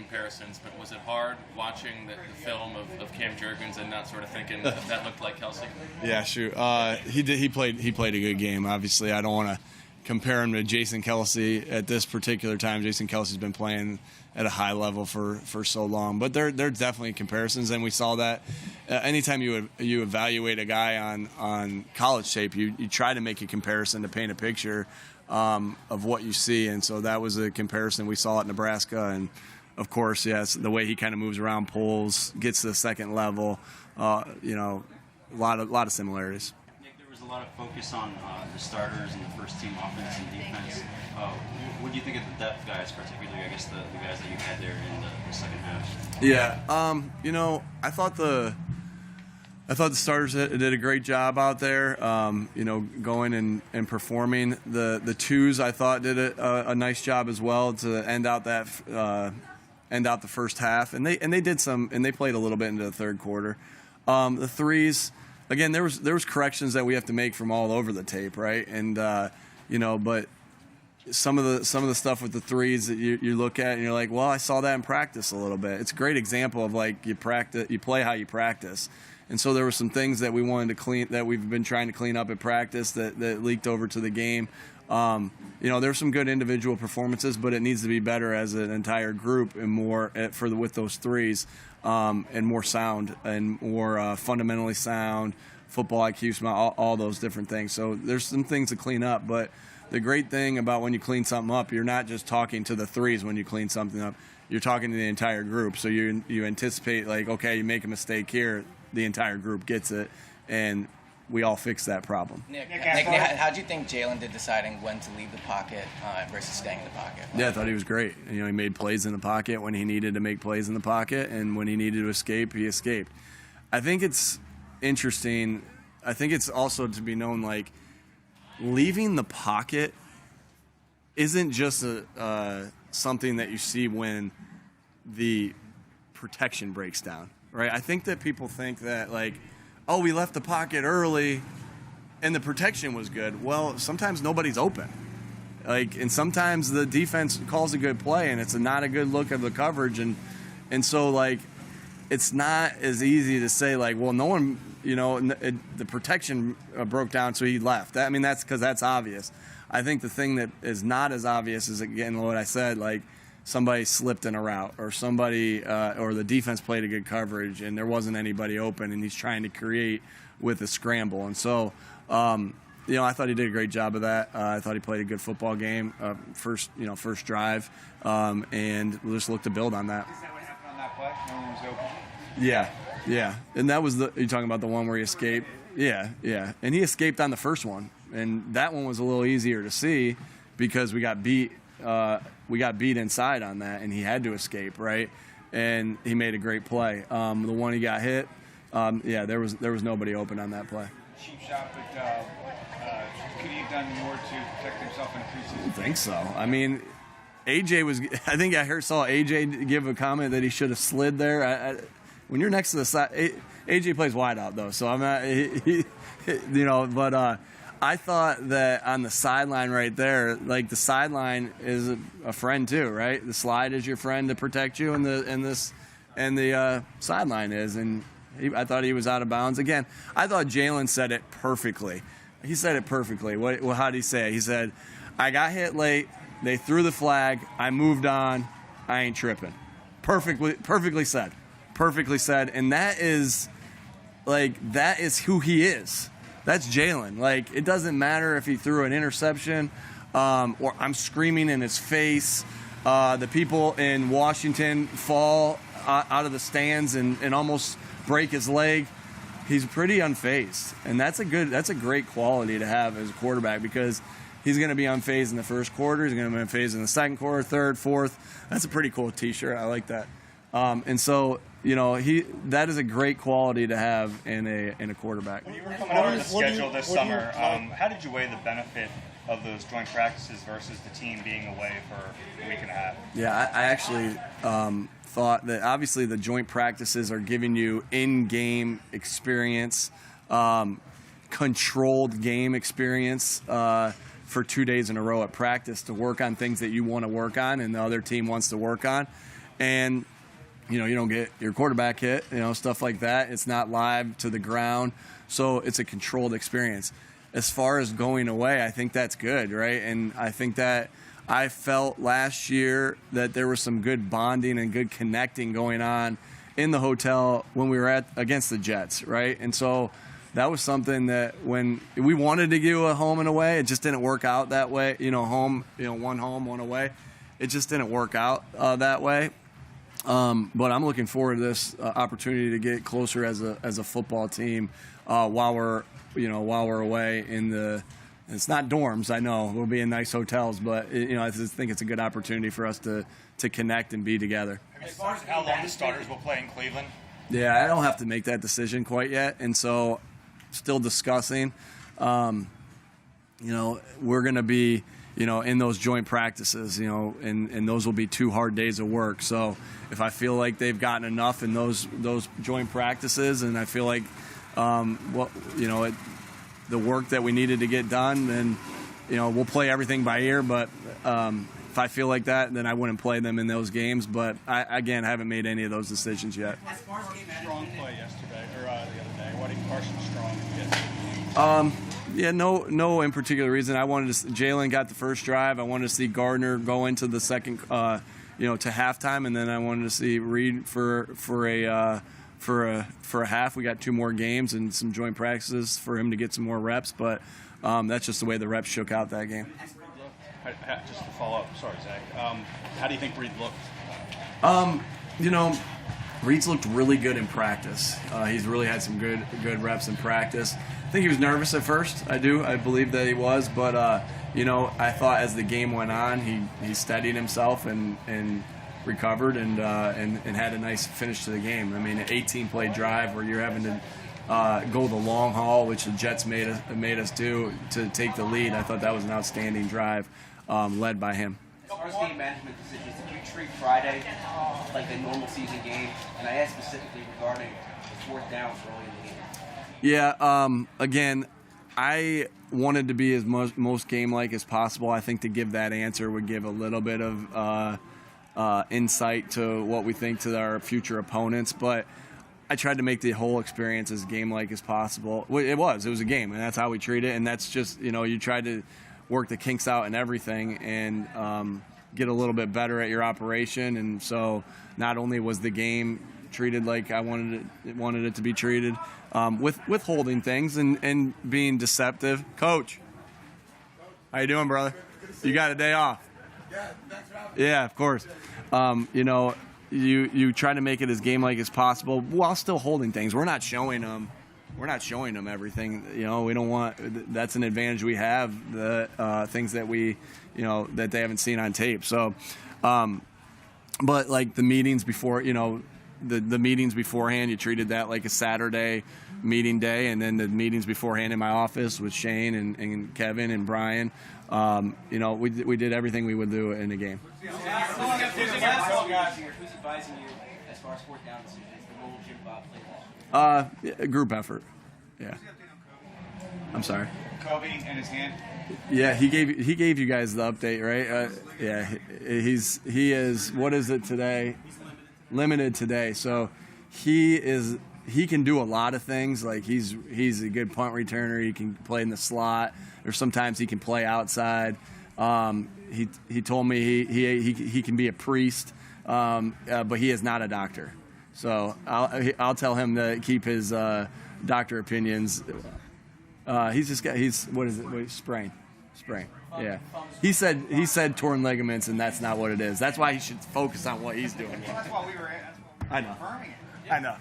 comparisons, but was it hard watching the film of Cam Jurgens and not sort of thinking that looked like Kelsey? Yeah, shoot. He played a good game. Obviously, I don't want to compare him to Jason Kelsey at this particular time. Jason Kelsey's been playing at a high level for so long, but there definitely comparisons, and we saw that anytime you evaluate a guy on college tape, you try to make a comparison to paint a picture of what you see, and so that was a comparison we saw at Nebraska, and of course, yes, the way he kind of moves around, pulls, gets to the second level, a lot of similarities. There was a lot of focus on the starters and the first team offense and defense. What do you think of the depth guys, particularly, I guess, the guys that you had there in the second half? Yeah, I thought the starters did a great job out there, going and performing. The twos, I thought, did a nice job as well to end out the first half, and they did some, and they played a little bit into the third quarter. The threes, again, there was corrections that we have to make from all over the tape, right? And but some of the stuff with the threes that you look at and you're like, well, I saw that in practice a little bit. It's a great example of like you play how you practice. And so there were some things that we wanted to clean, that we've been trying to clean up at practice that leaked over to the game. There's some good individual performances, but it needs to be better as an entire group and more with those threes, and more sound and more fundamentally sound, football IQ, all those different things. So there's some things to clean up, but the great thing about when you clean something up, you're not just talking to the threes when you clean something up. You're talking to the entire group. So you anticipate, like, okay, you make a mistake here, the entire group gets it, and we all fix that problem. Nick, how do you think Jalen did deciding when to leave the pocket versus staying in the pocket? Yeah, I thought he was great. He made plays in the pocket when he needed to make plays in the pocket, and when he needed to escape, he escaped. I think it's interesting. I think it's also to be known, like, leaving the pocket isn't just something that you see when the protection breaks down, right? I think that people think that, like, oh, we left the pocket early and the protection was good. Well, sometimes nobody's open. And sometimes the defense calls a good play and it's not a good look at the coverage. And so, like, it's not as easy to say, like, well, no one, the protection broke down, so he left. That's because that's obvious. I think the thing that is not as obvious is, again, what I said, like, somebody slipped in a route, or somebody, or the defense played a good coverage and there wasn't anybody open, and he's trying to create with a scramble. And so, I thought he did a great job of that. I thought he played a good football game, first drive, and we'll just look to build on that. Is that what happened on that play? No one was open? Yeah. And that was you're talking about the one where he escaped? Yeah. And he escaped on the first one, and that one was a little easier to see because we got beat. We got beat inside on that, and he had to escape, right? And he made a great play. The one he got hit, there was nobody open on that play. Cheap shot, but could he have done more to protect himself in a preseason? I don't think so. AJ was. I think I saw AJ give a comment that he should have slid there. When you're next to the side, AJ plays wide out though, so I'm not. But I thought that on the sideline right there, like, the sideline is a friend too, right? The slide is your friend to protect you, and the sideline is. And I thought he was out of bounds again. I thought Jalen said it perfectly. He said it perfectly. How did he say it? He said, "I got hit late. They threw the flag. I moved on. I ain't tripping." Perfectly said. Perfectly said. And that is who he is. That's Jalen. Like, it doesn't matter if he threw an interception, or I'm screaming in his face. The people in Washington fall out of the stands and almost break his leg. He's pretty unfazed, and that's a great quality to have as a quarterback, because he's going to be unfazed in the first quarter. He's going to be unfazed in the second quarter, third, fourth. That's a pretty cool T-shirt. I like that. And so, that is a great quality to have in a quarterback. When you were coming over the schedule this summer, how did you weigh the benefit of those joint practices versus the team being away for a week and a half? Yeah, I actually thought that obviously the joint practices are giving you in-game experience, controlled game experience for 2 days in a row at practice to work on things that you want to work on and the other team wants to work on. and you don't get your quarterback hit, stuff like that. It's not live to the ground, so it's a controlled experience. As far as going away, I think that's good, right? And I think that I felt last year that there was some good bonding and good connecting going on in the hotel when we were against the Jets, right? And so that was something that when we wanted to do a home and away, it just didn't work out that way. Home, one home, one away. It just didn't work out that way. But I'm looking forward to this opportunity to get closer as a football team while we're away in the. It's not dorms, I know. We'll be in nice hotels, but I just think it's a good opportunity for us to connect and be together. As far as how long the starters will play in Cleveland? Yeah, I don't have to make that decision quite yet, and so still discussing. We're going to be, in those joint practices, and those will be 2 hard days of work. So if I feel like they've gotten enough in those joint practices, and I feel like the work that we needed to get done, then we'll play everything by ear. But if I feel like that, then I wouldn't play them in those games. But I haven't made any of those decisions yet. Strong play yesterday or the other day. Why did Carson Strong get? No in particular reason. I wanted to. Jalen got the first drive. I wanted to see Gardner go into the second, to halftime, and then I wanted to see Reed for a half. We got 2 more games and some joint practices for him to get some more reps. But that's just the way the reps shook out that game. Just to follow up, sorry, Zach. How do you think Reed looked? Reed's looked really good in practice. He's really had some good reps in practice. I think he was nervous at first. I believe that he was, but I thought as the game went on, he steadied himself and recovered and had a nice finish to the game. I mean, an 18-play drive where you're having to go the long haul, which the Jets made us do to take the lead. I thought that was an outstanding drive led by him. As far as game management decisions, did you treat Friday like a normal season game? And I asked specifically regarding the 4th downs early in the game. Yeah, again, I wanted to be as most game-like as possible. I think to give that answer would give a little bit of insight to what we think to our future opponents, but I tried to make the whole experience as game-like as possible. It was a game, and that's how we treat it, and that's just, you try to work the kinks out and everything and get a little bit better at your operation, and so not only was the game treated like I wanted it to be treated, with holding things and being deceptive. Coach, how you doing, brother? You got a day off? Yeah, of course. You try to make it as game-like as possible while still holding things. We're not showing them everything. We don't want. That's an advantage we have. The things that we, that they haven't seen on tape. So, but like the meetings before, the meetings beforehand, you treated that like a Saturday meeting day, and then the meetings beforehand in my office with Shane and Kevin and Brian. We did everything we would do in a game. Who's advising you as far as 4th down decisions? The role Jim Bob played last year? Group effort. Yeah. I'm sorry. Kobe and his hand. Yeah, he gave you guys the update, right? Yeah, he is. What is it today? Limited today. So he can do a lot of things. Like he's a good punt returner. He can play in the slot, or sometimes he can play outside. He told me he can be a priest, but he is not a doctor. So I'll tell him to keep his doctor opinions. What is it? Sprain. Yeah. He said torn ligaments, and that's not what it is. That's why he should focus on what he's doing. That's why we were. I know. I know.